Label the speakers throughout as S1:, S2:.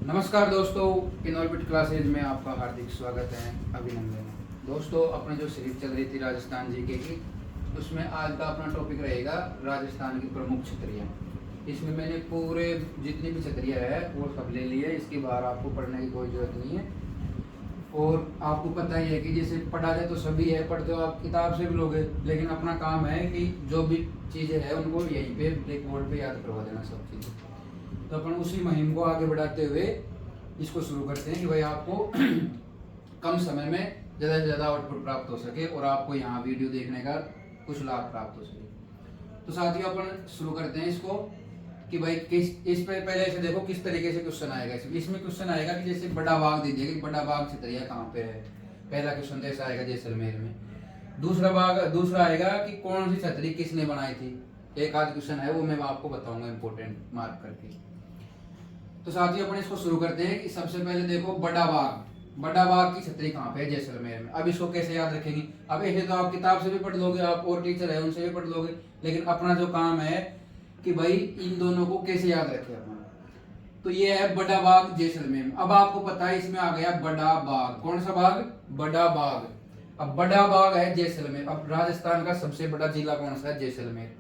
S1: नमस्कार दोस्तों, Inorbit classes में आपका हार्दिक स्वागत है, अभिनंदन है। दोस्तों, अपने जो सीरीज चल रही थी राजस्थान जीके की, उसमें आज का अपना टॉपिक रहेगा राजस्थान की प्रमुख छतरियाँ। इसमें मैंने पूरे जितनी भी छतरियाँ है वो सब ले ली है, इसके बाहर आपको पढ़ने की कोई ज़रूरत नहीं है। और आपको पता ही है कि जैसे पढ़ा जाए तो सभी है, पढ़ते हो आप किताब से भी लोगे, लेकिन अपना काम है कि जो भी चीज़ें हैं उनको यहीं पे ब्लैक बोर्ड पे याद करवा देना सब चीज़ें। तो अपन उसी मुहिम को आगे बढ़ाते हुए इसको शुरू करते हैं कि भाई आपको कम समय में ज़्यादा से ज़्यादा आउटपुट प्राप्त हो सके और आपको यहाँ वीडियो देखने का कुछ लाभ प्राप्त हो सके। तो साथियों, अपन शुरू करते हैं इसको कि भाई किस इस पे पहले से देखो किस तरीके से क्वेश्चन आएगा। इसमें क्वेश्चन आएगा कि जैसे बड़ा बाग दे दिया कि बड़ा बाग छतरिया कहाँ पे है। पहला क्वेश्चन तो ऐसा आएगा जैसलमेर में। दूसरा आएगा कि कौन सी छतरी किसने बनाई थी। एक आध क्वेश्चन है, वो मैं आपको बताऊंगा इंपॉर्टेंट मार्क करके। तो साथियों, अपन इसको शुरू करते हैं कि सबसे पहले देखो बड़ा बाग की छतरी कहाँ पे है, जैसलमेर में। अब इसको कैसे याद रखेंगे? अब ऐसे तो आप किताब से भी पढ़ लोगे, आप और टीचर है उनसे भी पढ़ लोगे, लेकिन अपना जो काम है कि भाई इन दोनों को कैसे याद रखें अपना। तो ये है बड़ा बाग जैसलमेर में। अब आपको पता है इसमें आ गया बड़ा बाग। कौन सा बाग? बड़ा बाग। अब बड़ा बाग है जैसलमेर। अब राजस्थान का सबसे बड़ा जिला कौन सा है? जैसलमेर।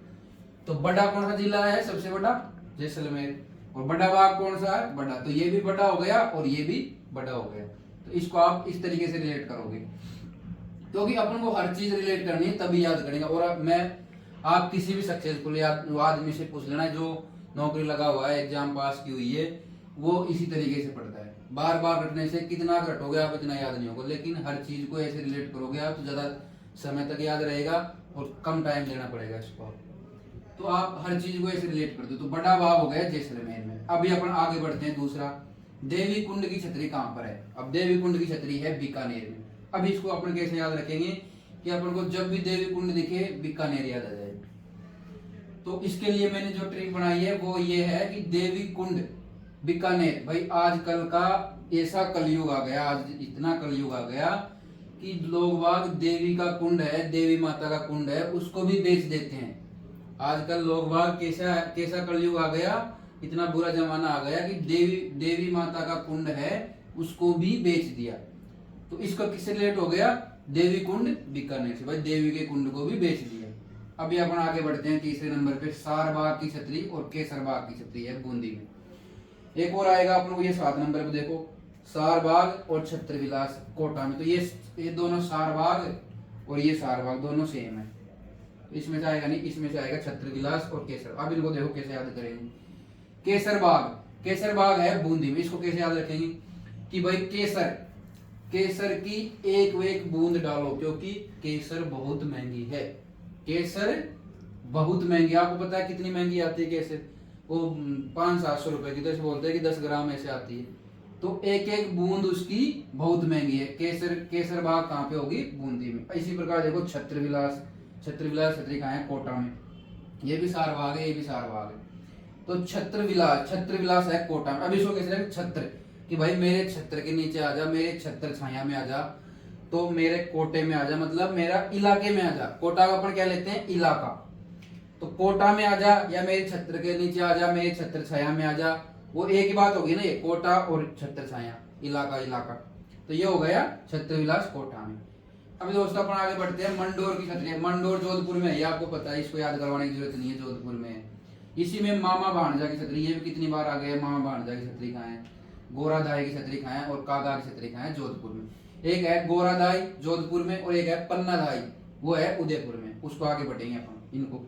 S1: तो बड़ा कौन सा जिला है सबसे बड़ा? जैसलमेर। और बड़ा बाग कौन सा है? बड़ा। तो ये भी बड़ा हो गया और ये भी बड़ा हो गया। तो इसको आप इस तरीके से रिलेट करोगे, क्योंकि अपन को हर चीज रिलेट करनी है तभी याद करेंगे। और आप किसी भी सक्सेसफुल आदमी से पूछ लेना जो नौकरी लगा हुआ है, एग्जाम पास की हुई है, वो इसी तरीके से पढ़ता है। बार बार रटने से कितना रटोगे आप इतना याद नहीं होगा, लेकिन हर चीज को ऐसे रिलेट करोगे आप तो ज्यादा समय तक याद रहेगा और कम टाइम देना पड़ेगा इसको। तो आप हर चीज को ऐसे रिलेट कर दो। तो बड़ा बाग हो गया जैसलमेर में। अभी अपन आगे बढ़ते हैं। दूसरा, देवी कुंड की छतरी कहाँ पर है? अब देवी कुंड की छतरी है बीकानेर में। अब इसको अपन कैसे याद रखेंगे कि अपन को जब भी देवी कुंड दिखे बीकानेर याद आ जाए। तो इसके लिए मैंने जो ट्रिक बनाई है वो ये है कि देवी कुंड बीकानेर। भाई आजकल का ऐसा कलयुग आ गया, आज इतना कलयुग आ गया कि लोग बाग देवी का कुंड है, देवी माता का कुंड है, उसको भी बेच देते हैं। आजकल लोग बाग कैसा कैसा कलयुग आ गया, इतना बुरा जमाना आ गया कि देवी माता का कुंड है उसको भी बेच दिया। तो इसका किससे रिलेट हो गया? देवी कुंड बीकानेर से। भाई देवी के कुंड को भी बेच दिया। अभी अपन आगे बढ़ते हैं तीसरे नंबर पे। सारबाग की छतरी और केसरबाग की छतरी है बूंदी में। एक और आएगा अपन को ये 7 नंबर पे, देखो सारबाग और छत्र विलास कोटा में। तो ये दोनों सारबाग और ये सारबाग दोनों सेम है। तो इसमें से आएगा नहीं, इसमें से आएगा छत्र विलास और केसर। अब इनको देखो कैसे याद करेंगे। केसर बाग है बूंदी में। इसको कैसे याद रखेंगे कि भाई केसर की एक बूंद डालो, क्योंकि केसर बहुत महंगी है। केसर बहुत महंगी। आपको पता है कितनी महंगी आती है केसर? वो 500-700 रुपए की। तो ऐसे बोलते हैं कि 10 ग्राम ऐसे आती है। तो एक बूंद उसकी बहुत महंगी है। केसर बाग कहाँ पे होगी? बूंदी में। इसी प्रकार देखो छत्र विलास छतरी कहाँ है? कोटा में। ये भी सारबाग है, ये भी सारबाग है। तो छत्र विलास है कोटा में। अब इसको कैसे रखें? छत्र कि भाई मेरे छत्र के नीचे आ जा, मेरे छत्र छाया में आ जा, तो मेरे कोटे में आ जा, मतलब मेरा इलाके में आ जा। कोटा का अपन क्या लेते हैं? इलाका। तो कोटा में आ जा या मेरे छत्र के नीचे आ जा, मेरे छत्र छाया में आ जा, वो एक ही बात होगी ना, ये कोटा और छत्र छाया, इलाका। तो ये हो गया छत्र विलास कोटा में। अभी दोस्तों अपन आगे बढ़ते हैं। मंडोर की छतरी। मंडोर जोधपुर में है, ये आपको पता है, इसको याद करवाने की जरूरत नहीं है, जोधपुर में है। इसी में मामा भांजा की छतरी, ये भी कितनी बार आ गया। मामा भांजा की छतरी कहाँ है? गोराधाई की छतरी कहाँ है? और कागा की छतरी कहाँ है? जोधपुर में। एक है गोराधाई जोधपुर में और एक है पन्नाधाई, वो है उदयपुर में। उसको आगे बढ़ेंगे अपन इनको।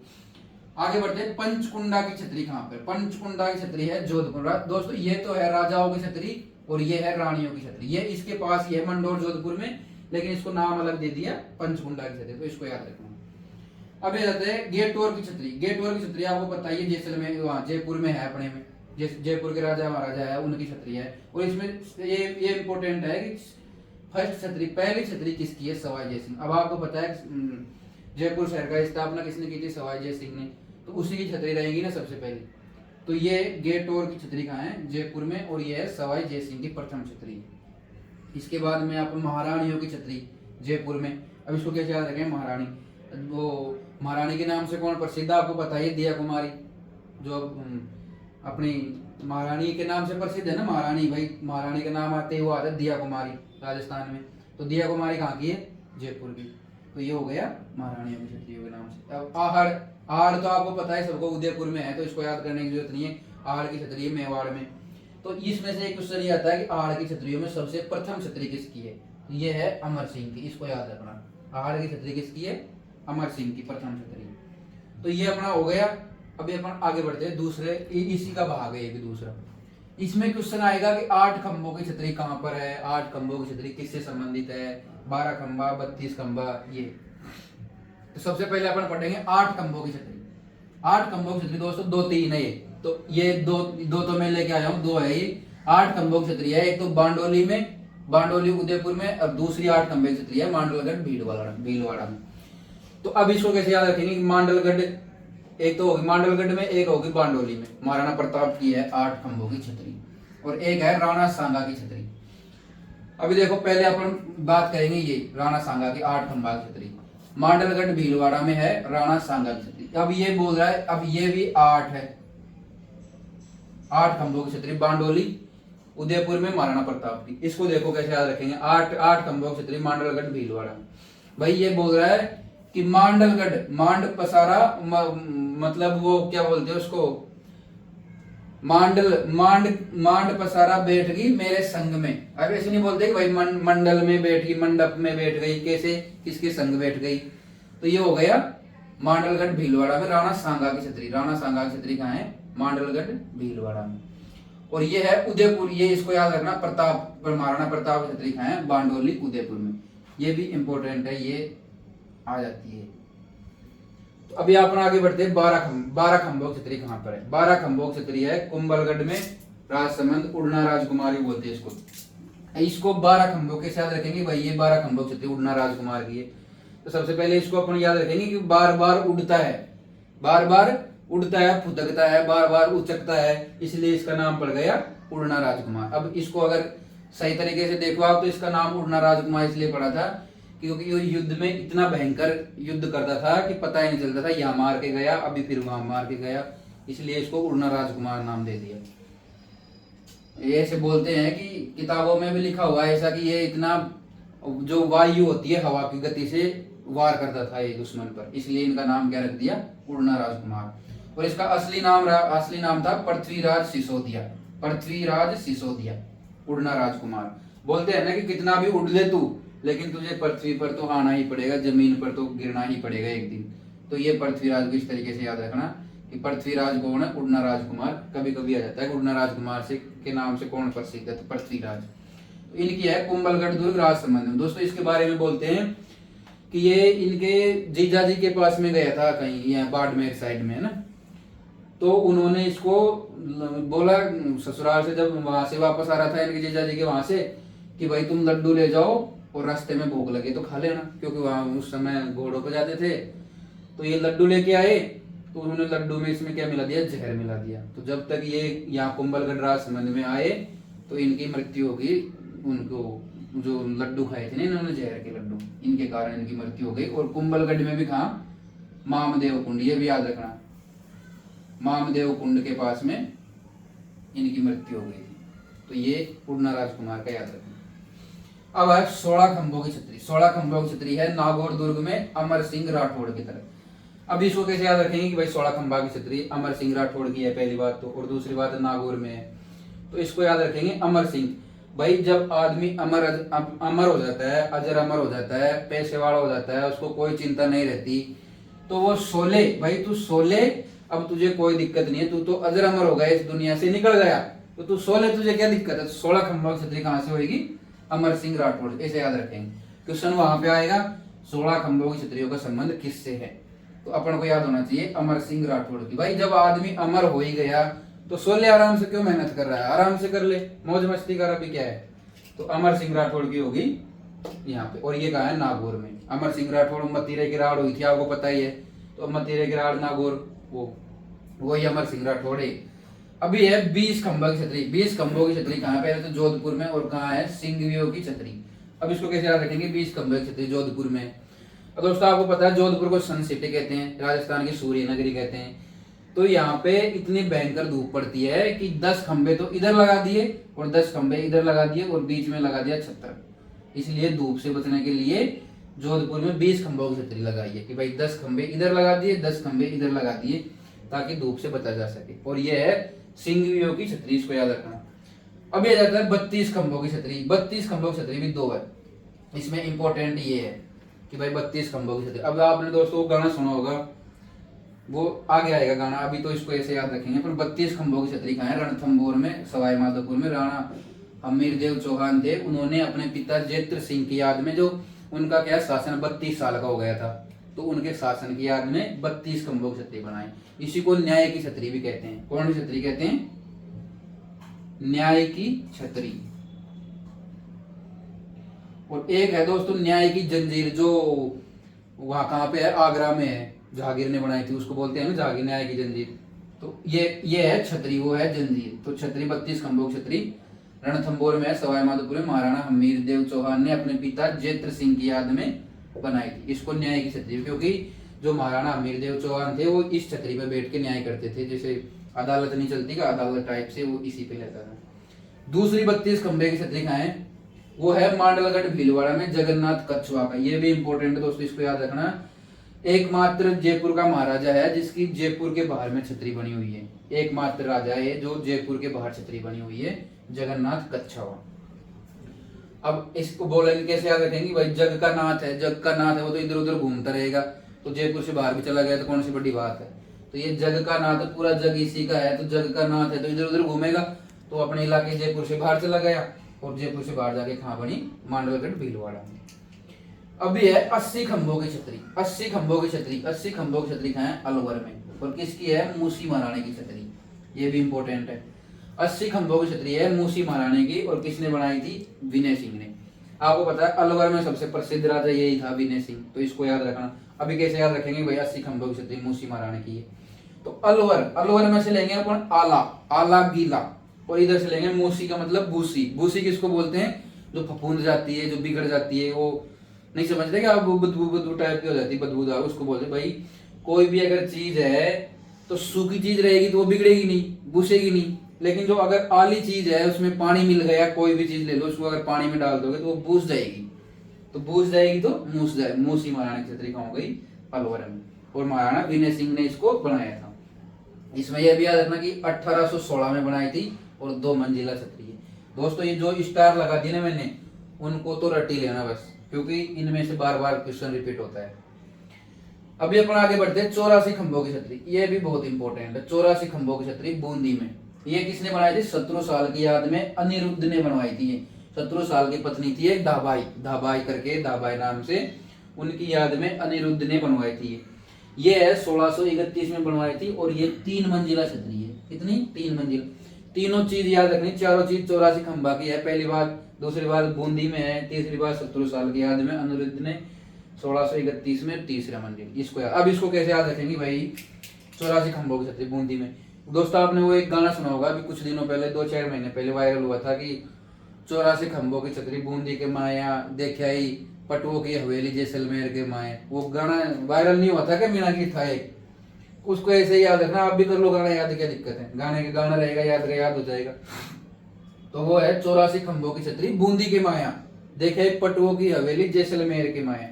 S1: आगे बढ़ते हैं। पंचकुंडा की छतरी कहाँ पर? पंचकुंडा की छतरी है जोधपुर। दोस्तों ये तो है राजाओं की छतरी और ये है रानियों की छतरी। ये इसके पास ही है मंडोर जोधपुर में, लेकिन इसको नाम अलग दे दिया पंचकुंडा की छतरी। तो इसको याद रखना। अब ये जाते हैं गेटोर की छतरी। गेटोर की छतरी आपको पता है जैसलमेर वहाँ जयपुर में है अपने में। जयपुर के राजा महाराजा है उनकी छतरी है। और इसमें ये इंपॉर्टेंट है कि फर्स्ट छतरी, पहली छतरी किसकी है? सवाई जय सिंह। अब आपको पता है जयपुर शहर का स्थापना किसने की थी? सवाई जय सिंह ने। तो उसी की छतरी रहेगी ना सबसे पहले। तो ये गेटोर की छतरी कहाँ है? जयपुर में। और ये है सवाई जय सिंह की प्रथम छतरी। इसके बाद में आप महारानियों की छतरी जयपुर में। अब इसको कैसे याद रखें? महारानी, वो महारानी के नाम से कौन प्रसिद्ध है आपको पता है? दिया कुमारी, जो अपनी महारानी के नाम से प्रसिद्ध है ना, महारानी भाई, महारानी के नाम आते ही वो आता है दिया कुमारी राजस्थान में। तो दिया कुमारी कहाँ की है? जयपुर की। तो ये हो गया महारानियों की छत्रियों के नाम से। अब आहड़, आहड़ तो आपको पता है सबको, उदयपुर में है, तो इसको याद करने की जरूरत नहीं है। आहड़ की छतरी है मेवाड़ में। तो इसमें से एक क्वेश्चन ये आता है कि आहड़ की छतरियों में सबसे प्रथम छतरी किसकी है? ये है अमर सिंह की, इसको याद रखना। आहड़ की छतरी किसकी है? अमर सिंह की प्रथम छतरी। तो ये अपना हो गया। अभी अपन आगे बढ़ते हैं दूसरे, इसी का भाग है ये भी दूसरा। इसमें क्वेश्चन आएगा कि 8 खंभों की छतरी कहाँ पर है, 8 खंभों की छतरी किससे संबंधित है, 12 खंभा, 32 खंभा, ये। तो सबसे पहले अपन पढ़ेंगे 8 खंभों की छतरी। 8 खंभों की छतरी दोस्तों 2-3 है ये, तो ये दो तो मैं लेके आया हूँ, 2 है ये। 8 खंभों की छतरी है, एक तो बांडोली में, बांडोली उदयपुर में, और दूसरी 8 खंभे की छतरी है मांडलगढ़ भीलवाड़ा में। तो अब इसको कैसे याद रखेंगे? मांडलगढ़ एक तो होगी मांडलगढ़ में, एक होगी बांडोली में। महाराणा प्रताप की है 8 खंभों की छतरी, और एक है राणा सांगा की छतरी। अभी देखो पहले अपन बात करेंगे ये राणा सांगा की 8 खंभा की छतरी। मांडलगढ़ भीलवाड़ा में है राणा सांगा की छतरी। अब ये बोल रहा है, अब ये भी 8 है, 8 खंभों की छतरी बांडोली उदयपुर में महाराणा प्रताप की। इसको देखो कैसे याद रखेंगे, 8 खंभों की छतरी मांडलगढ़ भीलवाड़ा। भाई ये बोल रहा है कि मांडलगढ़, मांड पसारा, मतलब वो क्या बोलते हैं उसको, मांड पसारा बैठ गई मेरे संग में। अब ऐसे नहीं बोलते कि भाई मंडल में बैठ गई, मंडप में बैठ गई, कैसे किसके संग बैठ गई। तो ये हो गया मांडलगढ़ भीलवाड़ा में राणा सांगा की छतरी। राणा सांगा की छतरी कहाँ है? मांडलगढ़ भीलवाड़ा में। और ये है उदयपुर, ये इसको याद रखना, प्रताप पर महाराणा प्रताप की छतरी कहाँ है? बांडोली उदयपुर में। ये भी इंपॉर्टेंट है, ये आ जाती है। तो अभी अपन आगे बढ़ते हैं। 12 खंभों की छतरी कहां पर है? 12 खंभों की छतरी है कुंभलगढ़ में, राजसमंद, उड़ना राजकुमारी बोलते हैं इसको। इसको 12 खंभों के साथ रखेंगे भाई, ये 12 खंभों की छतरी उड़ना राजकुमार की है। तो सबसे पहले इसको अपन याद रखेंगे कि बार बार उड़ता है, बार बार उड़ता है, फुदकता है, बार बार उचकता है, इसलिए इसका नाम पड़ गया उड़ना राजकुमार। अब इसको अगर सही तरीके से देखो आप, तो इसका नाम उड़ना राजकुमार इसलिए पड़ा था क्योंकि ये युद्ध में इतना भयंकर युद्ध करता था कि पता ही नहीं चलता था, यहाँ मार के गया, अभी फिर वहां मार के गया, इसलिए इसको उड़ना राजकुमार नाम दे दिया। ये ऐसे बोलते हैं कि किताबों में भी लिखा हुआ है ऐसा कि ये इतना, जो वायु होती है हवा की गति से वार करता था ये दुश्मन पर, इसलिए इनका नाम क्या रख दिया? उड़ना राजकुमार। और इसका असली नाम था पृथ्वीराज सिसोदिया। पृथ्वीराज सिसोदिया, उड़ना राजकुमार। बोलते हैं ना कि कितना भी उड़ ले तू, लेकिन तुझे पृथ्वी पर तो आना ही पड़ेगा, जमीन पर तो गिरना ही पड़ेगा एक दिन। तो ये पृथ्वीराज को इस तरीके से याद रखना कि पृथ्वीराज कौन है? उड़ना राजकुमार। कभी कभी आ जाता है कि उड़ना राजकुमार से के नाम से कौन प्रसिद्ध है? तो पृथ्वीराज। तो इनकी है कुंभलगढ़ दुर्ग राजसमंद में। दोस्तों इसके बारे में बोलते हैं कि ये इनके जीजा जी के पास में गया था कहीं, यहाँ बाड़मेर साइड में है ना। तो उन्होंने इसको बोला ससुराल से, जब वहां से वापस आ रहा था इनके जीजा जी के वहां से, कि भाई तुम लड्डू ले जाओ और रास्ते में भूख लगे तो खा लेना, क्योंकि वहां उस समय घोड़ों पर जाते थे। तो ये लड्डू लेके आए, तो उन्होंने लड्डू में इसमें क्या मिला दिया? जहर मिला दिया। तो जब तक ये यहाँ कुंभलगढ़ राजसमंद में आए तो इनकी मृत्यु होगी। उनको जो लड्डू खाए थे ना इन्होंने, जहर के लड्डू, इनके कारण इनकी मृत्यु हो गई। और कुंभलगढ़ में भी कहा? मामदेव कुंड, ये भी याद रखना, मामदेव कुंड के पास में इनकी मृत्यु हो गई थी। तो ये उड़ना राजकुमार का याद रखना। अब है 16 खंभों की छतरी। 16 खंभों की छतरी है नागौर दुर्ग में अमर सिंह राठौड़ की तरफ। अब इसको कैसे याद रखेंगे कि भाई 16 खंभा की छतरी अमर सिंह राठौड़ की है, पहली बात तो, और दूसरी बात नागौर में है। तो इसको याद रखेंगे अमर सिंह। भाई जब आदमी अमर हो जाता है, अजर अमर हो जाता है, पैसे वाला हो जाता है, उसको कोई चिंता नहीं रहती, तो वो सोले, भाई तू सोले, अब तुझे कोई दिक्कत नहीं है, तू तो अजर अमर हो गया, इस दुनिया से निकल गया, तो तू सोले, तुझे क्या दिक्कत है? 16 खंभा की छतरी कहां से होगी? अमर सिंह राठौड़। ऐसे याद रखेंगे, क्वेश्चन वहां पे आएगा 16 खंभों की छतरियों का संबंध किससे है? तो अपन को याद होना चाहिए अमर सिंह राठौड़ की। भाई जब आदमी अमर हो ही गया तो सोले आराम से क्यों मेहनत कर रहा है? आराम से कर ले, मौज मस्ती कर, अभी क्या है? तो अमर सिंह राठौड़ की होगी यहाँ पे। और ये कहा है नागौर में। अमर सिंह राठौड़ मतीरे की राड़ हुई थी, आपको पता ही है। तो मतीरे की राड़ नागौर, वो ही अमर सिंह राठौड़ है। अभी है 20 खंभा की छतरी। 20 खंभों की छतरी कहाँ पे है? तो जोधपुर में। और कहाँ है? सिंगवियों की छतरी। अब इसको कैसे याद रखेंगे? 20 खंभा की छतरी जोधपुर में। अब दोस्तों आपको पता है जोधपुर को सन सिटी कहते हैं, राजस्थान की सूर्य नगरी कहते हैं। तो यहाँ पे इतनी भयंकर धूप पड़ती है कि 10 खंबे तो इधर लगा दिए और 10 खंबे इधर लगा दिए और बीच में लगा दिया छतर। इसलिए धूप से बचने के लिए जोधपुर में 20 खंभों की छतरी लगाई है कि भाई 10 खंबे इधर लगा दिए, 10 खंबे इधर लगा दिए ताकि धूप से बचा जा सके। और ये है सिंगवियो की छतरी, इसको याद रखना। अब ये जाता है 32 खंभों की छतरी। 32 खंभों की छतरी भी दो है। इसमें इंपॉर्टेंट ये है कि भाई 32 खंभों की छतरी। अब आपने दोस्तों गाना सुना होगा, वो आगे आएगा गाना, अभी तो इसको ऐसे याद रखेंगे। पर 32 खंभों की छतरी कहाँ है? रणथंभौर में, सवाई माधोपुर में राणा हमीरदेव चौहान थे, उन्होंने अपने पिता जेत्र सिंह की याद में, जो उनका क्या शासन 32 साल का हो गया था, तो उनके शासन की याद में 32 खंभों की छतरी बनाई। इसी को न्याय की छतरी भी कहते हैं। कौन सी छतरी कहते हैं? न्याय की छतरी। और एक है दोस्तों न्याय की जंजीर, जो वहां कहाँ पे है? आगरा में है, जहांगीर ने बनाई थी, उसको बोलते हैं ना जहांगीर, न्याय की जंजीर। तो ये है छतरी, वो है जंजीर। तो छतरी 32 खंभों की छतरी रणथंभौर में, सवाई माधोपुर में महाराणा हमीरदेव चौहान ने अपने पिता जेत्र सिंह की याद में बनाई थी। इसको न्याय की छतरी, क्योंकि जो महाराणा हमीरदेव चौहान थे वो इस छतरी पे बैठ के न्याय करते थे। जैसे अदालत नहीं चलती का, अदालत टाइप से, वो इसी पे रहता था। दूसरी 32 खंबे की छतरी कहाँ है? वो है मांडलगढ़ भीलवाड़ा में जगन्नाथ कछुआ का। ये भी इंपॉर्टेंट है दोस्तों, इसको याद रखना। एकमात्र जयपुर का महाराजा है जिसकी जयपुर के बाहर में छतरी बनी हुई है। एकमात्र राजा है जो जयपुर के बाहर छतरी बनी हुई है, जगन्नाथ कछुआ। अब इसको बोलेंगे कैसे याद रखेंगे? भाई जग का नाथ है, जग का नाथ है, वो तो इधर उधर घूमता रहेगा, तो जयपुर से बाहर भी चला गया तो कौन सी बड़ी बात है। तो ये जग का नाथ, पूरा जग इसी का है, तो जग का नाथ है तो इधर उधर घूमेगा, तो अपने इलाके जयपुर से बाहर चला गया, और जयपुर से बाहर जाके कहाँ बनी? मांडलगढ़ भीलवाड़ा में। अभी है 80 खंभों की छतरी। 80 खंभों की छतरी, 80 खंभों की छतरी कहाँ है? अलवर में। और किसकी है? मूसी महारानी की छतरी। ये भी इंपॉर्टेंट है। 80 खंभों की छतरी है मूसी महारानी की, और किसने बनाई थी? विनय सिंह ने। आपको पता है अलवर में सबसे प्रसिद्ध राजा यही था, विनय सिंह, तो इसको याद रखना। अभी कैसे याद रखेंगे भाई? 80 खंभों की छतरी मूसी महारानी की है। तो अलवर में से लेंगे अपन आला, आला गीला, और इधर से लेंगे मूसी का मतलब भूसी। भूसी किसको बोलते हैं? जो फफूंद जाती है, जो बिगड़ जाती है, वो नहीं समझते क्या? बदबू टाइप की हो जाती है, बदबूदार, उसको बोलते भाई। कोई भी अगर चीज है तो सूखी चीज रहेगी तो वो बिगड़ेगी नहीं, भूसेगी नहीं। लेकिन जो अगर आली चीज है, उसमें पानी मिल गया, कोई भी चीज ले लो, उसको अगर पानी में डाल दोगे तो वो भूस जाएगी, तो भूस जाएगी तो मूस जाए। मूसी महारानी की छतरी कहाँ हो गई? अलवर में। और महाराणा विनय सिंह ने इसको बनाया था। इसमें यह भी याद रखना कि 1816 में बनाई थी, और 2 मंजिला छतरी है। दोस्तों ये जो स्टार लगा दी ना मैंने, उनको तो रट ही लेना बस, क्योंकि इनमें से बार बार क्वेश्चन रिपीट होता है। अभी अपन आगे बढ़ते हैं 84 खंभों की छतरी। ये भी बहुत इंपॉर्टेंट है। 84 खंभों की छतरी बूंदी में। ये किसने बनाई थी? शत्रु साल की याद में अनिरुद्ध ने बनवाई थी। शत्रु साल की पत्नी थी एक धाबाई, धाबाई करके, धाबाई नाम से, उनकी याद में अनिरुद्ध ने बनवाई थी। ये है 1631 में बनवाई थी, और ये 3 मंजिला छतरी है। कितनी? 3 मंजिल। तीनों चीज याद रखनी, चारों चीज 84 खंभा की है। पहली बात, दूसरी बात बूंदी में है, तीसरी बात शत्रु साल की याद में अनिरुद्ध ने 1631 में, तीसरा मंजिल। इसको याद, अब इसको कैसे याद रखेंगे भाई? 84 खंभों की छतरी बूंदी में। दोस्तों आपने वो एक गाना सुना होगा, अभी कुछ दिनों पहले, 2-4 महीने पहले वायरल हुआ था कि 84 खंभों की छतरी बूंदी के माया, देखा ही पटुओं की हवेली जैसलमेर के माए। वो गाना वायरल नहीं हुआ था क्या? मीना की था एक, उसको ऐसे ही याद रखना। आप भी कर लो गाना याद, क्या दिक्कत है? गाने के गाना रहेगा, याद हो जाएगा। तो वो है 84 खंभों की छतरी बूंदी के माया, देखे पटुओं की हवेली जैसलमेर के माया।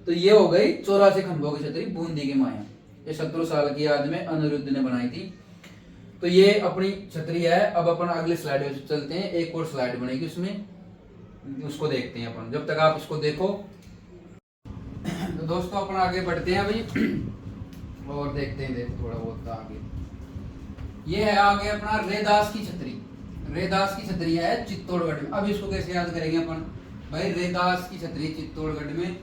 S1: तो ये हो गई 84 खंभों की छतरी बूंदी के माया। ये शत्रु साल की याद में अनिरुद्ध ने बनाई थी। तो ये अपनी छतरी है। अब अपन अगले स्लाइड में चलते हैं। एक और स्लाइड बनेगी उसमें, उसको देखते हैं अपन। जब तक आप इसको देखो तो दोस्तों अपन आगे बढ़ते हैं अभी, और देखते हैं थोड़ा बहुत आगे। ये है आगे अपना रेदास की छतरी। रेदास की छतरी है चित्तौड़गढ़ में। अब इसको कैसे याद करेंगे अपन? भाई रेदास की छतरी चित्तौड़गढ़ में,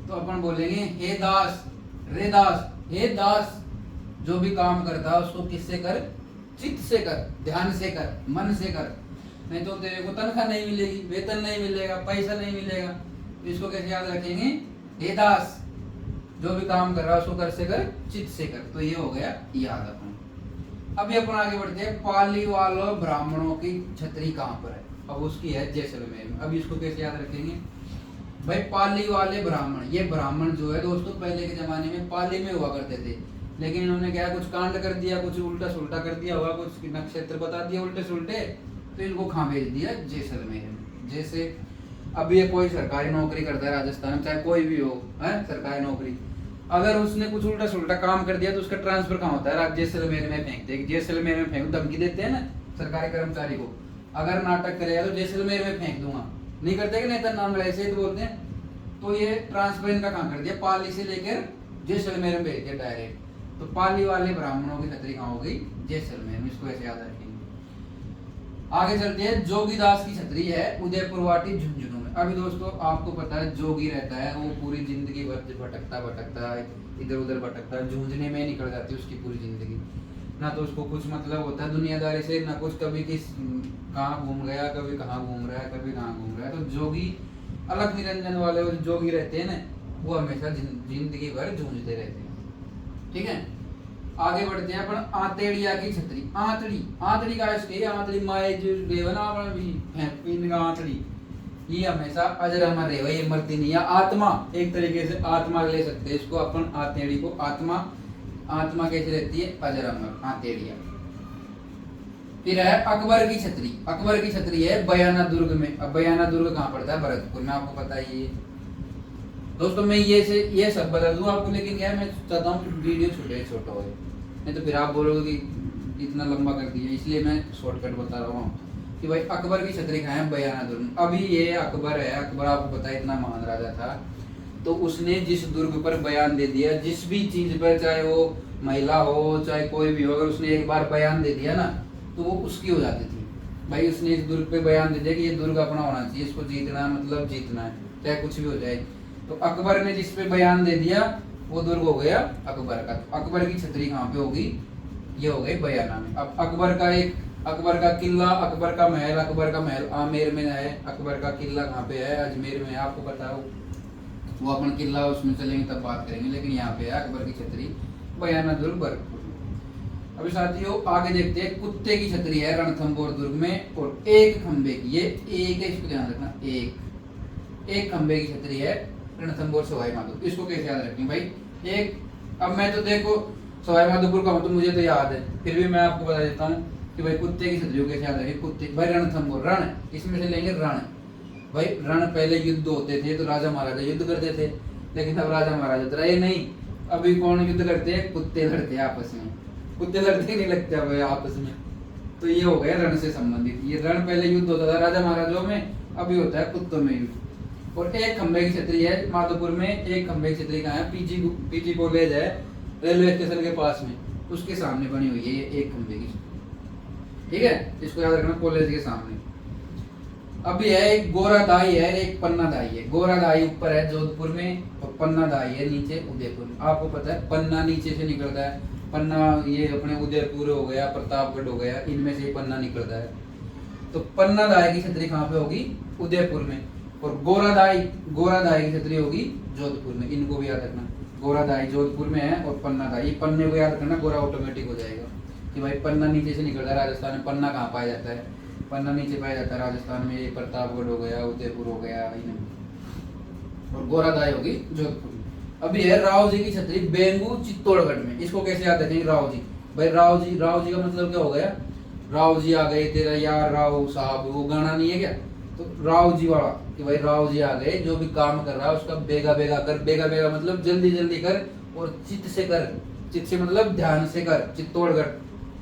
S1: तो अपन बोलेंगे हे दास, रेदास, हे दास, जो भी काम करता है उसको किससे कर? चित्त से कर, ध्यान से कर, मन से कर, नहीं तो तेरे को तनख्वाह नहीं मिलेगी, वेतन नहीं मिलेगा, पैसा नहीं मिलेगा। तो इसको कैसे याद रखेंगे? हे दास, जो भी काम कर रहा है उसको कर से कर, चित्त से कर। तो ये हो गया याद अपन। अभी अपन आगे बढ़ते हैं। पाली वालों ब्राह्मणों की छतरी कहाँ पर है? अब उसकी है जैसलमेर में। अब इसको कैसे याद रखेंगे? भाई पाली वाले ब्राह्मण, ये ब्राह्मण जो है दोस्तों पहले के जमाने में पाली में हुआ करते थे, लेकिन इन्होंने क्या कुछ कांड कर दिया, कुछ उल्टा सुल्टा कर दिया होगा, कुछ नक्षत्र बता दिया उल्टे सुल्टे, तो इनको कहाँ भेज दिया, जैसलमेर में। जैसे अब ये कोई सरकारी नौकरी करता है राजस्थान में, चाहे कोई भी हो है सरकारी नौकरी, अगर उसने कुछ उल्टा सुल्टा काम कर दिया तो उसका ट्रांसफर कहाँ होता है, जैसलमेर में फेंक दे। जैसलमेर में फेंक, धमकी देते हैं ना सरकारी कर्मचारी को, अगर नाटक करेगा तो जैसलमेर में फेंक दूंगा, नहीं करते कि नेता नाम ऐसे ही तो बोलते हैं। तो ये ट्रांसफर इनका कहाँ कर दिया, पाली से लेकर जैसलमेर में भेज दिया डायरेक्ट। तो पाली वाले ब्राह्मणों की छतरी कहाँ हो गई, जैसलमेर में। इसको ऐसे याद रखेंगे। आगे चलते हैं, जोगीदास की छतरी है उदयपुर वाटी झुंझुनू में। अभी दोस्तों आपको पता है जोगी रहता है, वो पूरी जिंदगी भर भटकता भटकता इधर उधर भटकता, झूंझने में निकल जाती है उसकी पूरी जिंदगी। ना तो उसको कुछ मतलब होता है दुनियादारी से, ना कुछ, कभी किस कहाँ घूम गया, कभी कहाँ घूम रहा है, कभी कहाँ घूम रहा है। तो जोगी अलग निरंजन वाले वो जोगी रहते हैं ना, वो हमेशा जिंदगी भर झूंझते रहते हैं। ठीक है, आगे बढ़ते हैं अपन आतेड़िया की छतरी। आंतड़ी का इसके आंतड़ी माए जो देवना भी आंतड़ी, ये हमेशा अजर अमर रहे, ये मरती नहीं है। आत्मा, एक तरीके से आत्मा ले सकते हैं इसको अपन, आतेड़ी को आत्मा कैसे रहती है, अजर अमर, आतेड़िया। फिर है अकबर की छतरी। अकबर की छतरी है बयाना दुर्ग में। अब बयाना दुर्ग कहाँ पड़ता है, भरतपुर में, आपको पता ही है दोस्तों। मैं ये सब बता दूं आपको, लेकिन क्या मैं चाहता हूँ कि वीडियो छोटा हो, नहीं तो फिर आप बोलोगे कि इतना लंबा कर दिया, इसलिए मैं शॉर्टकट बता रहा हूँ कि भाई अकबर की छतरी कहाँ है, बयाना दुर्ग। अभी ये अकबर है, अकबर आपको पता है इतना महान राजा था, तो उसने जिस दुर्ग पर बयान दे दिया, जिस भी चीज पर, चाहे वो महिला हो चाहे कोई भी हो, अगर उसने एक बार बयान दे दिया ना तो वो उसकी हो जाती थी। भाई उसने इस दुर्ग पे बयान दे दिया कि ये दुर्ग अपना होना चाहिए, इसको जीतना मतलब जीतना है, चाहे कुछ भी हो जाए। तो अकबर ने जिस पे बयान दे दिया वो दुर्ग हो गया अकबर का। तो अकबर की छतरी कहाँ पे होगी, ये हो गई बयाना में। अब अकबर का किला, अकबर का महल आमेर में है। अकबर का किला कहाँ पे है, अजमेर में है, आपको पता हो। वो अपन किला उसमें चलेंगे तब बात करेंगे, लेकिन यहाँ पे है अकबर की छतरी, बयाना दुर्ग भरतपुर में। अभी साथियों आगे देखते हैं, कुत्ते की छतरी है रणथंभौर दुर्ग में, और एक खंबे की, ये एक है, इसको ध्यान रखना, एक खंबे की छतरी है रणथंभौर सवाई माधोपुर। इसको कैसे याद रखें भाई, एक, अब मैं तो देखो सवाई माधोपुर का हूँ तो मुझे तो याद है, फिर भी मैं आपको बता देता हूँ कि भाई कुत्ते की छतरी कैसे याद रखें। कुत्ते, भाई रणथंभौर, रण, इसमें से लेंगे रण। भाई रण पहले युद्ध होते थे तो राजा महाराजा युद्ध करते थे, लेकिन अब राजा महाराजा तो रहे नहीं, अभी कौन युद्ध करते हैं, कुत्ते लड़ते हैं आपस में। कुत्ते लड़ते नहीं लगते भाई आपस में, तो ये हो गया रण से संबंधित। ये रण पहले युद्ध होता था राजा महाराजाओं में, अभी होता है कुत्तों में युद्ध। और एक खंबे की छतरी है माधोपुर में। एक खंबे की छतरी कहाँ है, पीजी कॉलेज है रेलवे स्टेशन के पास में, उसके सामने बनी हुई है ये एक खंबे की छतरी। ठीक है, इसको याद रखना, कॉलेज के सामने। अभी है एक गोरादाई है, एक पन्नादाई है। गोरादाई ऊपर है जोधपुर में, और पन्नादाई है नीचे उदयपुर में। आपको पता है पन्ना नीचे से निकलता है, पन्ना ये अपने उदयपुर हो गया, प्रतापगढ़ हो गया, इनमें से पन्ना निकलता है। तो पन्नादाई की छतरी कहाँ पे होगी, उदयपुर में। और गोरादाई की छतरी होगी जोधपुर में। इनको भी याद रखना, गोरादाई जोधपुर में है और पन्नादाई, पन्ने को याद करना, गोरा ऑटोमेटिक हो जाएगा कि भाई पन्ना नीचे से निकलता है। राजस्थान में पन्ना कहाँ पाया जाता है, पन्ना नीचे पाया जाता है राजस्थान में, ये प्रतापगढ़ हो गया, उदयपुर हो गया, और गोरादाई होगी जोधपुर में। अभी है राव जी की छतरी बेंगू चित्तौड़गढ़ में। इसको कैसे याद रखेंगे, राव जी। भाई राव जी का मतलब क्या हो गया, राव जी आ गए तेरा यार राव साहब, वो गाना नहीं है क्या, तो राव जी वाला कि भाई राव जी आ गए, जो भी काम कर रहा है उसका बेगा बेगा कर। बेगा बेगा मतलब जल्दी जल्दी कर, और चित्त से कर, चित्त से मतलब ध्यान से कर। चित्तौड़गढ़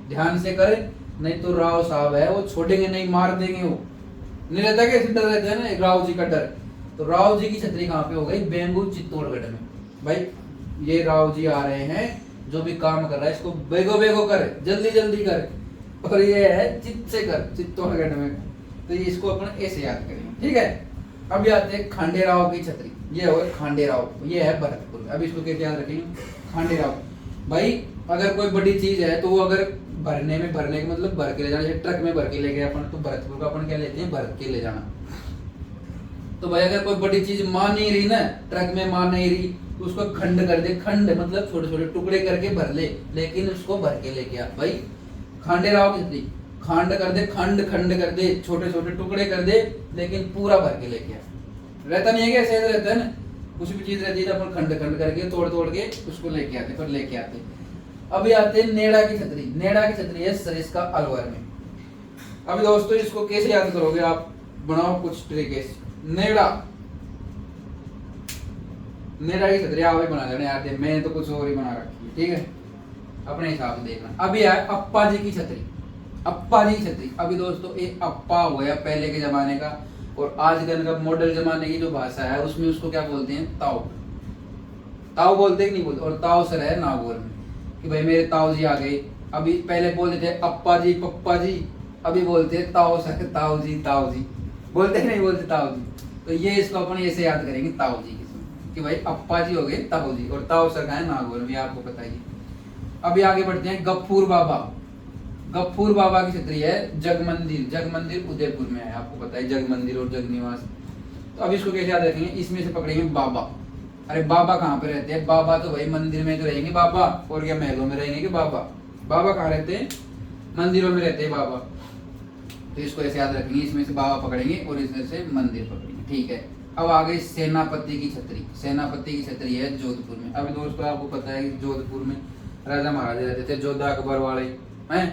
S1: ध्यान से कर, नहीं तो राव साहब है वो छोड़ेंगे नहीं, मार देंगे। वो नहीं रहता क्या, डर रहता है ना राव जी का डर। तो राव जी की छतरी कहाँ पे हो गई, बेंगू चित्तौड़गढ़ में। भाई ये राव जी आ रहे हैं, जो भी काम कर रहा है इसको बेगो बेगो कर, जल्दी जल्दी कर, और ये है चित्त से कर, चित्तौड़गढ़ में। तो इसको अपन ऐसे याद करेंगे। ठीक है, अब आते हैं खांडेराव की छतरी। ये हो खांडेराव, ये है भरतपुर। अब इसको कैसे याद रखेंगे, खांडेराव। भाई अगर कोई बड़ी चीज है तो वो अगर भरने के मतलब भर के ले जाना, जैसे ट्रक में भर के ले गए अपन, तो भरतपुर का अपन क्या लेते हैं, भर के ले जाना। तो भाई अगर कोई बड़ी चीज मान नहीं रही ना, ट्रक में मान नहीं रही, तो उसको खंड कर दे। खंड मतलब छोटे छोटे टुकड़े करके भर ले, लेकिन उसको भर के लेके आ। भाई खांडेराव की छतरी, खांड कर दे, खंड कर दे, छोटे छोटे टुकड़े कर दे, लेकिन पूरा भर के लेके आ। रहता नहीं है क्या, ऐसे रहता है ना, कुछ भी चीज रहती है तो अपन खंड करके तोड़ के उसको लेके आते, पर लेके आते। अभी आते हैं नेड़ा की छतरी। नेड़ा की छतरी है सरिस्का अलवर में। अभी दोस्तों इसको कैसे याद करोगे आप, बनाओ कुछ तरीके से। नेड़ा, नेड़ा की छतरी आप ही बना लेना यार, मैंने तो कुछ और ही बना रखी है, ठीक है, अपने हिसाब से देखना। अभी आए अप्पा जी की छतरी। अप्पा जी की छतरी, अभी दोस्तों ये अप्पा हो गया पहले के जमाने का, और आजकल का मॉडल जमाने की जो भाषा है उसमें उसको क्या बोलते हैं, ताऊ। ताऊ बोलते कि नहीं बोलते। और ताऊ सर है नागौर में कि भाई मेरे ताऊ जी आ गए। अभी पहले बोलते थे अप्पा जी पप्पा जी, अभी बोलते हैं ताऊ सर, ताऊ जी बोलते नहीं बोलते ताऊ जी। तो ये इसको अपन ऐसे याद करेंगे ताऊ जी कि भाई अप्पा जी हो गए ताऊ जी, और ताऊ सर का है नागौर में, आपको बताइए। अभी आगे बढ़ते हैं गफूर बाबा। गफूर बाबा की छतरी है जगमंदिर। जगमंदिर उदयपुर में है, आपको पता है जगमंदिर और जगनिवास। तो अब इसको कैसे याद रखेंगे, इसमें से पकड़ेंगे बाबा। अरे बाबा कहाँ पे रहते हैं, बाबा तो भाई मंदिर में तो रहेंगे बाबा, और क्या महलों में रहेंगे कि बाबा। बाबा कहाँ रहते हैं, मंदिरों में रहते हैं बाबा। तो इसको ऐसे याद रखेंगे, इसमें से बाबा पकड़ेंगे और इसमें से मंदिर पकड़ेंगे, ठीक है। अब आ गई सेनापति की छतरी। सेनापति की छतरी है जोधपुर में। अभी दोस्तों आपको पता है कि जोधपुर में राजा महाराजा रहते थे, जोधा अकबर वाले हैं।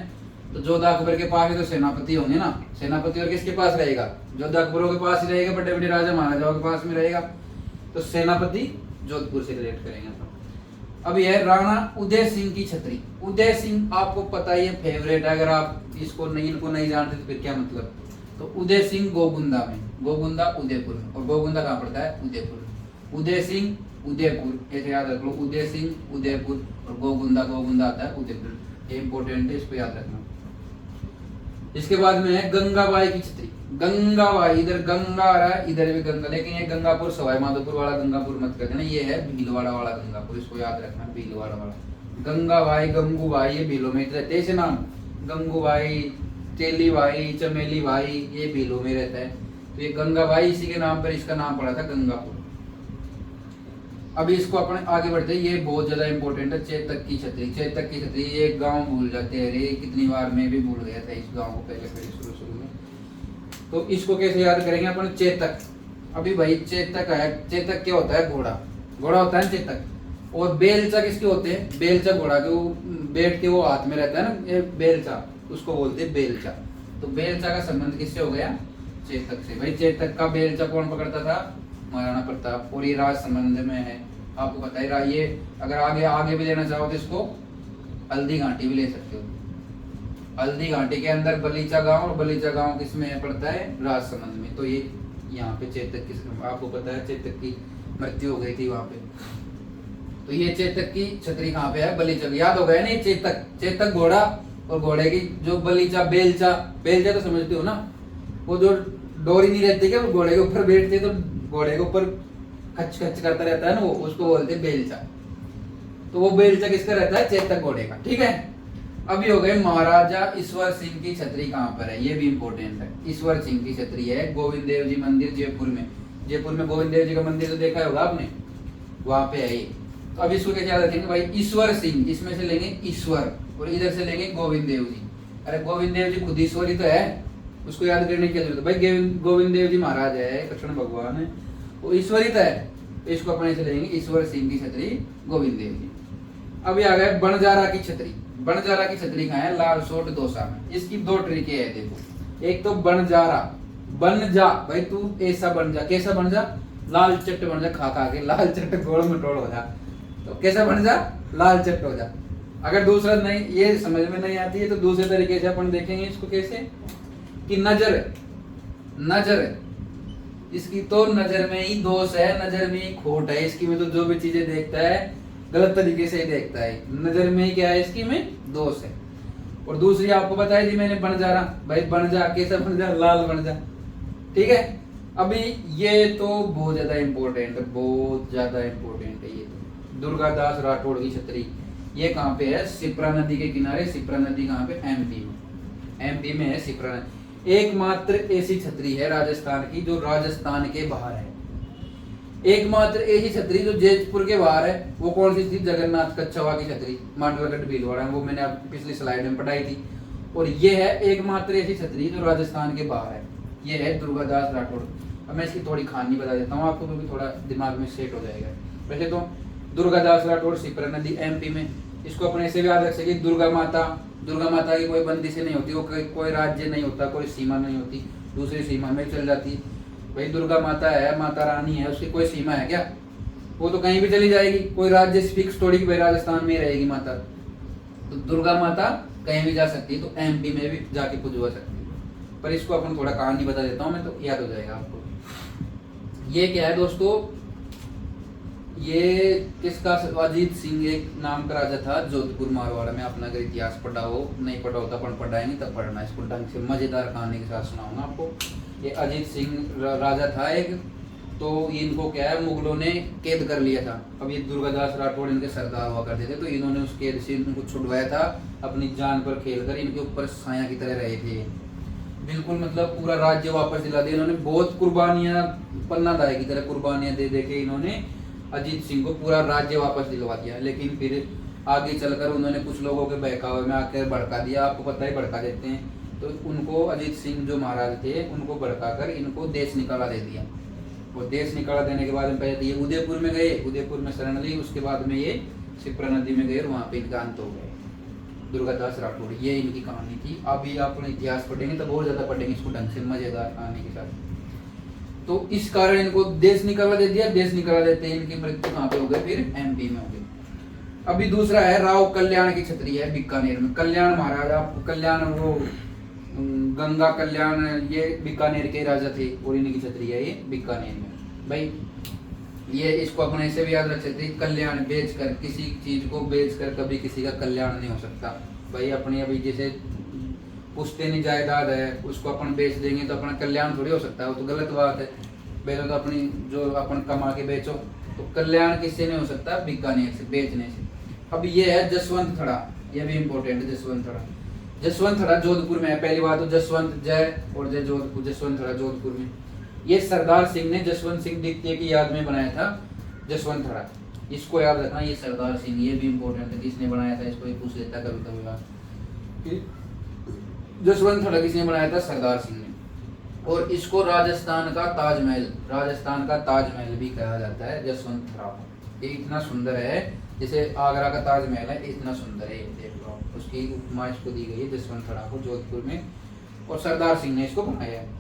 S1: तो जोधा अकबर के पास ही तो सेनापति होंगे ना। सेनापति और किसके पास रहेगा, जोधा अकबरों के पास ही रहेगा, बड़े बड़े राजा महाराजाओं के पास में रहेगा। तो सेनापति जोधपुर से रिलेट करेंगे। अब यह राणा उदय सिंह की छतरी। उदय सिंह आपको पता ही है, फेवरेट है। अगर आप इसको नहीं जानते तो फिर क्या मतलब। तो उदय सिंह गोगुंदा में, गोगुंदा उदयपुर में, और गोगुंदा कहाँ पड़ता है, उदयपुर। उदय सिंह उदयपुर, ऐसे याद रख लो, उदय सिंह उदयपुर, और गोगुंदा आता है उदयपुर। ये इंपॉर्टेंट है, इसको याद रखना। इसके बाद में है गंगाबाई की छतरी। गंगाबाई, इधर गंगा आ रहा है, इधर भी गंगा, लेकिन ये गंगापुर सवाई माधोपुर वाला गंगापुर मत कर देना, ये है भीलवाड़ा वाला गंगापुर, इसको याद रखना, भीलवाड़ा वाला। गंगाबाई, गंगूबाई, ये भीलों में रहते हैं, ऐसे नाम गंगूबाई, तेली भाई, चमेली भाई, ये भीलों में रहता है। तो ये गंगाबाई इसी के नाम पर इसका नाम पड़ा था गंगापुर। अभी इसको अपन आगे बढ़ते हैं, ये बहुत ज्यादा इंपॉर्टेंट है, चेतक की छतरी। चेतक की छतरी, ये गांव भूल जाते हैं, रे कितनी बार मैं भी भूल गया था इस गांव को पहले शुरू में। तो इसको कैसे याद करेंगे अपन, चेतक। अभी भाई चेतक है, चेतक क्या होता है, घोड़ा। घोड़ा होता है चेतक। और बेलचा किसके होते हैं, बेलचा घोड़ा के वो बैठ के वो हाथ में रहता है ना, ये बेलचा, उसको बोलते हैं बेलचा। तो बेलचा का संबंध किससे हो गया, चेतक से। भाई चेतक का बेलचा कौन पकड़ता था, महाराणा प्रताप। और ये राज संबंध में है, आपको पता है। ये अगर आगे भी लेना चाहो तो इसको हल्दी घाटी भी ले सकते हो। हल्दी घाटी के अंदर बलीचा गांव, और बलीचा गांव किसमें पड़ता है, राज संबंध में। तो ये यहाँ पे चेतक किस, आपको पता है चेतक की मृत्यु हो गई थी वहां पे। तो ये चेतक की छतरी कहाँ पे है, बलीचा। याद हो गया ना, चेतक, चेतक घोड़ा, और घोड़े की जो बलीचा, बेलचा। बेलचा तो समझते हो ना, वो जो डोरी नहीं रहती क्या, वो घोड़े के ऊपर बैठते तो घोड़े के ऊपर खच खच करता रहता है ना, वो उसको बोलते हैं बेलचा। तो वो बेलचा किसका रहता है, चेतक घोड़े का, ठीक है। अभी हो गए महाराजा ईश्वर सिंह की छतरी कहाँ पर है, ये भी इंपॉर्टेंट है। ईश्वर सिंह की छतरी है गोविंद देव जी मंदिर जयपुर में। जयपुर में गोविंद देव जी का मंदिर तो देखा होगा आपने, वहां पे है ये। तो अब इसको क्या याद रखेंगे भाई, ईश्वर सिंह, इसमें से लेंगे ईश्वर, और इधर से लेंगे गोविंद देव जी। अरे गोविंद देव जी खुद ईश्वर ही तो है, उसको याद करने की जरूरत है भाई। गोविंद देव जी महाराज है, कृष्ण भगवान है, वो ईश्वर ही तो है। तो इसको अपने से लेंगे ईश्वर सिंह की छतरी, गोविंद देव जी। अभी आ गए बणजारा की छतरी। बणजारा की छतरी कहाँ है, लालसोट दौसा में। इसकी दो ट्रिक है, देखो। एक तो बणजारा, बन जा भाई, तू ऐसा बन जा। कैसा बन जा, लाल चट्ट बन जा, खा के लाल चट्ट गोल मटोल हो जा। तो कैसा बन जा, लाल चट्ट हो जा। अगर दूसरा नहीं, ये समझ में नहीं आती है, तो दूसरे तरीके से अपन देखेंगे इसको कैसे, कि नजर, नजर इसकी तो नजर में ही दोष है, नजर में ही खोट है इसकी में। तो जो भी चीजें देखता है गलत तरीके से ही देखता है, नजर में ही क्या है, इसकी में दोष है। और दूसरी आपको बताया जी मैंने, बणजारा भाई, बन जा, कैसा बन जा, लाल बन जा, ठीक है। अभी ये तो बहुत ज्यादा इंपॉर्टेंट है, बहुत ज्यादा इंपॉर्टेंट है। ये तो दुर्गादास राठौड़ की छतरी, ये कहाँ पे है, सिप्रा नदी के किनारे। सिप्रा नदी कहाँ पे, एमपी में। एमपी में है सिप्रा नदी। एकमात्र ऐसी छतरी है राजस्थान की जो राजस्थान के बाहर है। एकमात्र ऐसी छतरी जो जयपुर के बाहर है, वो कौन सी थी, जगन्नाथ कच्छवा की छतरी, मांडवागढ़ भीलवाड़ा, वो मैंने आप पिछली स्लाइड में पढ़ाई थी। और ये है एकमात्र ऐसी छतरी जो राजस्थान के बाहर है, ये है दुर्गादास राठौड़। अब मैं इसकी थोड़ी कहानी बता देता हूँ आपको, क्योंकि थोड़ा दिमाग में सेट हो जाएगा। वैसे तो दुर्गादास राठौड़ सिप्रा नदी एमपी में, इसको अपने ऐसे भी याद रख सके, दुर्गा माता, दुर्गा माता की कोई बंदिश नहीं होती, वो कोई राज्य नहीं होता, कोई सीमा नहीं होती, दूसरी सीमा में चल जाती है। भाई दुर्गा माता है, माता रानी है, उसकी कोई सीमा है क्या? वो तो कहीं भी चली जाएगी, कोई राज्य फिक्स थोड़ी कि भाई राजस्थान में रहेगी माता। तो दुर्गा माता कहीं भी जा सकती है, तो एमपी में भी जाके पूजा सकती है। पर इसको अपन थोड़ा कहानी बता देता हूँ मैं, तो याद हो जाएगा आपको। ये क्या है दोस्तों, ये किसका, अजीत सिंह एक नाम का राजा था जोधपुर मारवाड़ में। अपना अगर इतिहास पढ़ा हो, नहीं पढ़ा होता अपन पढ़ाएंगे तब पढ़ना, इसको ढंग से मजेदार कहानी के साथ सुनाऊंगा आपको। ये अजीत सिंह राजा था एक, तो इनको क्या है, मुगलों ने कैद कर लिया था। अब ये दुर्गादास राठौड़ इनके सरदार हुआ करते थे, तो इन्होंने उस कैद से इनको छुड़वाया था, अपनी जान पर खेलकर इनके ऊपर साया की तरह रहे थे। बिल्कुल मतलब पूरा राज्य वापस दिला दिया इन्होंने। बहुत कुर्बानियां, पन्ना दाई की तरह कुर्बानियां दे दे के इन्होंने अजीत सिंह को पूरा राज्य वापस दिलवा दिया। लेकिन फिर आगे चलकर उन्होंने कुछ लोगों के बहकावे में आकर भड़का दिया, आपको पता ही भड़का देते हैं। तो उनको अजीत सिंह जो महाराज थे, उनको भड़काकर इनको देश निकाला दे दिया। और देश निकाला देने के बाद में पहले ये उदयपुर में गए, उदयपुर में शरण ली, उसके बाद में ये शिप्रा नदी में गए और वहाँ पे इनका अंत हो गए। दुर्गादास राठौड़, ये इनकी कहानी थी। अभी आप इतिहास पढ़ेंगे तो बहुत ज्यादा पढ़ेंगे इसको ढंग से, मजेदार कहानी के साथ। तो इस कारण इनको देश निकाला दे दिया। देश निकाला देते इनकी मृत्यु कहाँ पे हो गई, फिर एमपी में हो गई। अभी दूसरा है राव कल्याण की छतरी है बीकानेर में। कल्याण महाराज, आपको कल्याण वो गंगा कल्याण, ये बीकानेर के राजा थे और इनकी छतरी है ये बीकानेर में। भाई ये इसको अपने से भी याद रख सकते हैं, कल्याण बेचकर, किसी चीज को बेचकर कभी किसी का कल्याण नहीं हो सकता। भाई अपनी अभी जैसे पुश्तैनी जायदाद है, उसको अपन बेच देंगे तो अपना कल्याण थोड़ी हो सकता है, वो तो गलत बात है। पहले तो अपनी जो अपन कमा के बेचो, तो कल्याण किससे नहीं हो सकता, बीकानेर से, बेचने से। अब ये है जसवंत थड़ा, ये भी इम्पोर्टेंट है। जसवंत थड़ा, जसवंत थड़ा जोधपुर में है। पहली बात तो जसवंत जय और जय जोधपुर, जसवंत थड़ा जोधपुर में। ये सरदार सिंह ने जसवंत सिंह द्वितीय की याद में बनाया था जसवंत थड़ा, इसको याद रखना। ये सरदार सिंह, ये भी इम्पोर्टेंट है, किसने बनाया था, इसको पूछ लेता कभी कभी बात। जसवंत थड़ा किसने बनाया था, सरदार सिंह ने। और इसको राजस्थान का ताजमहल, राजस्थान का ताजमहल भी कहा जाता है जसवंत थड़ा। ये इतना सुंदर है, जैसे आगरा का ताजमहल है, इतना सुंदर है। देख लो, उसकी उपमा इसको दी गई है जसवंत थड़ा को जोधपुर में, और सरदार सिंह ने इसको बनाया है।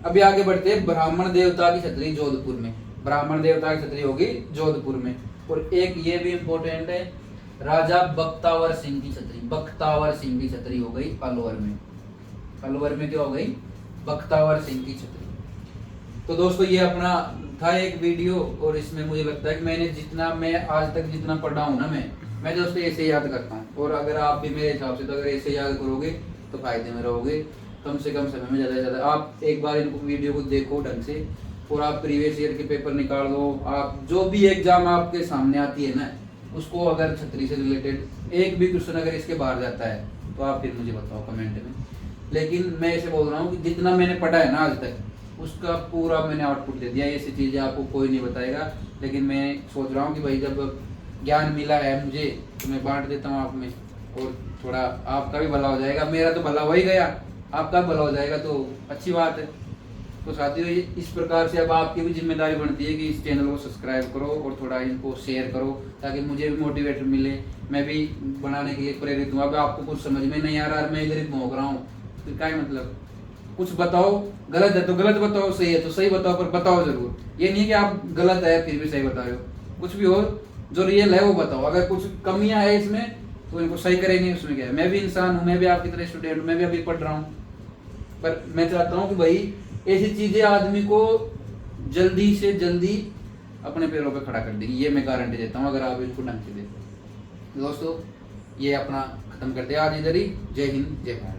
S1: अभी आगे बढ़ते हैं, ब्राह्मण देवता की छतरी जोधपुर में। ब्राह्मण देवता की छतरी होगी जोधपुर में। और एक ये भी इम्पोर्टेंट है, राजा बख्तावर सिंह की छतरी, बख्तावर सिंह की छतरी हो गई अलवर में। अलवर में क्या हो गई, बख्तावर सिंह की छतरी। तो दोस्तों ये अपना था एक वीडियो, और इसमें मुझे लगता है कि मैंने जितना, मैं आज तक जितना पढ़ा हूँ ना, मैं दोस्तों ऐसे याद करता हूँ। और अगर आप भी मेरे हिसाब से तो अगर ऐसे याद करोगे तो फायदे में रहोगे। कम से कम समय में ज़्यादा से ज़्यादा आप एक बार इनको वीडियो को देखो ढंग से, और आप प्रीवियस ईयर के पेपर निकाल दो। आप जो भी एग्जाम आपके सामने आती है ना, उसको अगर छतरी से रिलेटेड एक भी क्वेश्चन अगर इसके बाहर जाता है तो आप फिर मुझे बताओ कमेंट में। लेकिन मैं ऐसे बोल रहा हूँ कि जितना मैंने पढ़ा है ना आज तक, उसका पूरा मैंने आउटपुट दे दिया। ऐसी चीज़ें आपको कोई नहीं बताएगा, लेकिन मैं सोच रहा हूँ कि भाई जब ज्ञान मिला है मुझे तो मैं बांट देता हूँ आप में, और थोड़ा आपका भी भला हो जाएगा। मेरा तो भला हो ही गया, आपका भला हो जाएगा तो अच्छी बात है। तो साथियों इस प्रकार से अब आपकी भी जिम्मेदारी बनती है कि इस चैनल को सब्सक्राइब करो और थोड़ा इनको शेयर करो, ताकि मुझे भी मोटिवेट मिले, मैं भी बनाने के लिए प्रेरित हूँ। अब आपको कुछ समझ में नहीं आ रहा, मैं इधर ही भौंक रहा हूँ, तो क्या मतलब, कुछ बताओ, गलत है तो गलत बताओ, सही है तो सही बताओ, पर बताओ जरूर। ये नहीं कि आप गलत है फिर भी सही बता रहे हो, कुछ भी हो जो रियल है वो बताओ। अगर कुछ कमियां है इसमें तो इनको सही करेंगे, उसमें क्या है। मैं भी इंसान हूँ, मैं भी आपकी तरह स्टूडेंट हूँ, मैं भी अभी पढ़ रहा हूँ, पर मैं चाहता हूँ कि भाई ऐसी चीजें आदमी को जल्दी से जल्दी अपने पैरों पे खड़ा कर देगी, ये मैं गारंटी देता हूँ अगर आप इनको ढंग से देखो। दोस्तों ये अपना खत्म करते हैं आज इधर ही। जय हिंद, जय भारत।